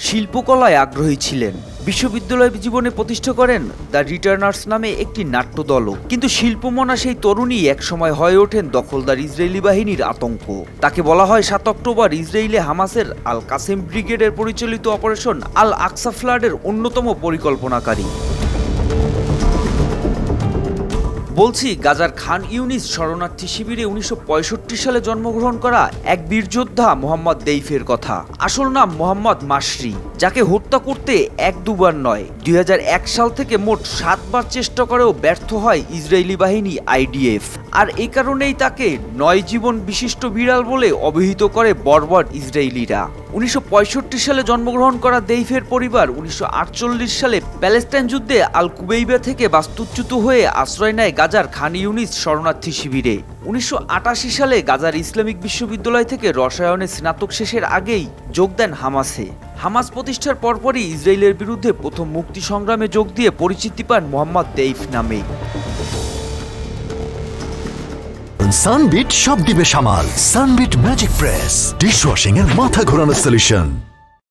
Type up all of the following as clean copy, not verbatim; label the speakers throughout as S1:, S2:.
S1: শিল্পকলায় আগ্রহী ছিলেন। বিশ্ববিদ্যালয় জীবনে প্রতিষ্ঠা করেন দ্য রিটার্নার্স নামে একটি নাট্যদলও। কিন্তু শিল্পমনা সেই তরুণী একসময় হয়ে ওঠেন দখলদার ইসরায়েলি বাহিনীর আতঙ্ক। তাকে বলা হয় ৭ অক্টোবর ইসরায়েলে হামাসের আল কাসেম ব্রিগেডের পরিচালিত অপারেশন আল আকসা ফ্লাডের অন্যতম পরিকল্পনাকারী। বলছি গাজার খান ইউনিস শরণার্থী শিবিরে ১৯৬৫ সালে জন্মগ্রহণ করা এক বীরযোদ্ধা মোহাম্মদ দেইফের কথা। আসল নাম মোহাম্মদ মাসরি, যাকে হত্যা করতে ১-২বার নয় ২০০১ সাল থেকে মোট ৭ বার চেষ্টা করেও ব্যর্থ হয় ইসরায়েলি বাহিনী আইডিএফ। আর এই কারণেই তাকে ৯ জীবন বিশিষ্ট বিড়াল বলে অভিহিত করে বর্বর ইসরায়েলিরা। ১৯৬৫ সালে জন্মগ্রহণ করা দেইফের পরিবার ১৯৪৮ সালে প্যালেস্টাইন যুদ্ধে আল কুবেইবা থেকে বাস্তুচ্যুত হয়ে আশ্রয় নেয় গাজার খান ইউনিস শরণার্থী শিবিরে। ১৯৮৮ সালে গাজার ইসলামিক বিশ্ববিদ্যালয় থেকে রসায়নে স্নাতক শেষের আগেই যোগ দেন হামাসে। হামাস প্রতিষ্ঠার পরপরই ইসরায়েলের বিরুদ্ধে প্রথম মুক্তি সংগ্রামে যোগ দিয়ে পরিচিতি পান মোহাম্মদ দেইফ নামে।
S2: সানবিট সব দিবে সামাল। সানবিট ম্যাজিক প্রেস ডিশওয়াশিং এর মাথা ঘোরানো সলিউশন।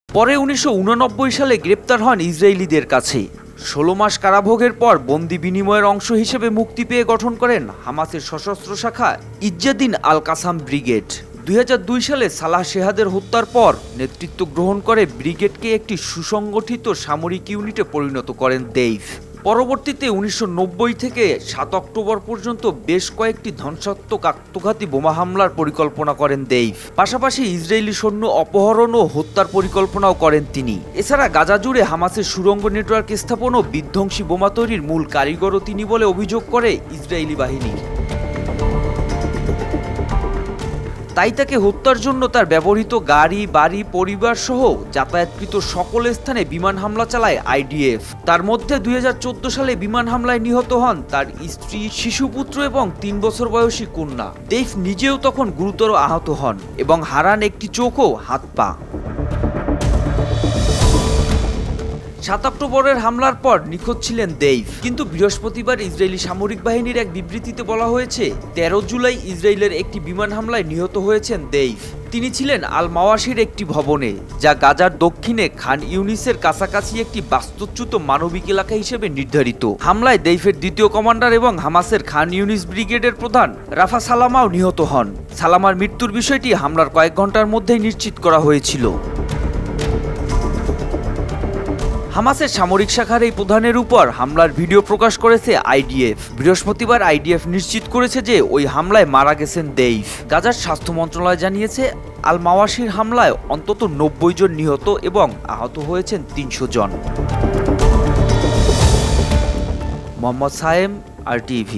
S1: পরে ১৯৮৯ সালে গ্রেপ্তার হন ইসরায়েলিদের কাছে। ১৬ মাস কারাভোগের পর বন্দি বিনিময়ের অংশ হিসেবে মুক্তি পেয়ে গঠন করেন হামাসের সশস্ত্র শাখা ইজ্জাদিন আল কাসাম ব্রিগেড। ২০০২ সালে সালাহ শেহাদের হত্যার পর নেতৃত্ব গ্রহণ করে ব্রিগেডকে একটি সুসংগঠিত সামরিক ইউনিটে পরিণত করেন দেইফ। পরবর্তীতে ১৯৯০ থেকে ৭ অক্টোবর পর্যন্ত বেশ কয়েকটি ধ্বংসাত্মক আত্মঘাতী বোমা হামলার পরিকল্পনা করেন দেইফ। পাশাপাশি ইসরায়েলি সৈন্য অপহরণ ও হত্যার পরিকল্পনাও করেন তিনি। এছাড়া গাজা জুড়ে হামাসের সুড়ঙ্গ নেটওয়ার্ক স্থাপন ও বিধ্বংসী বোমা তৈরির মূল কারিগরও তিনি বলে অভিযোগ করে ইসরায়েলি বাহিনী। তাই তাকে হত্যার জন্য তার ব্যবহৃত গাড়ি, বাড়ি, পরিবার সহ যাতায়াতকৃত সকল স্থানে বিমান হামলা চালায় আইডিএফ। তার মধ্যে ২০১৪ সালে বিমান হামলায় নিহত হন তার স্ত্রী, শিশুপুত্র এবং ৩ বছর বয়সী কন্যা। দেইফ নিজেও তখন গুরুতর আহত হন এবং হারান একটি চোখ ও হাত পা। ৭ অক্টোবরের হামলার পর নিখোঁজ ছিলেন দেইফ। কিন্তু বৃহস্পতিবার ইসরায়েলি সামরিক বাহিনীর এক বিবৃতিতে বলা হয়েছে ১৩ জুলাই ইসরায়েলের একটি বিমান হামলায় নিহত হয়েছেন দেইফ। তিনি ছিলেন আল মাওয়াশির একটি ভবনে, যা গাজার দক্ষিণে খান ইউনিসের কাছাকাছি একটি বাস্তুচ্যুত মানবিক এলাকা হিসেবে নির্ধারিত। হামলায় দেইফের দ্বিতীয় কমান্ডার এবং হামাসের খান ইউনিস ব্রিগেডের প্রধান রাফা সালামাও নিহত হন। সালামার মৃত্যুর বিষয়টি হামলার কয়েক ঘন্টার মধ্যেই নিশ্চিত করা হয়েছিল। হামাসের সামরিক শাখার এই প্রধানের উপর হামলার ভিডিও প্রকাশ করেছে আইডিএফ। বৃহস্পতিবার আইডিএফ নিশ্চিত করেছে যে ওই হামলায় মারা গেছেন দেইফ। গাজার স্বাস্থ্য মন্ত্রণালয় জানিয়েছে আল মাওয়াশির হামলায় অন্তত ৯০ জন নিহত এবং আহত হয়েছেন ৩০০ জন। মোহাম্মদ সায়েম, RTV।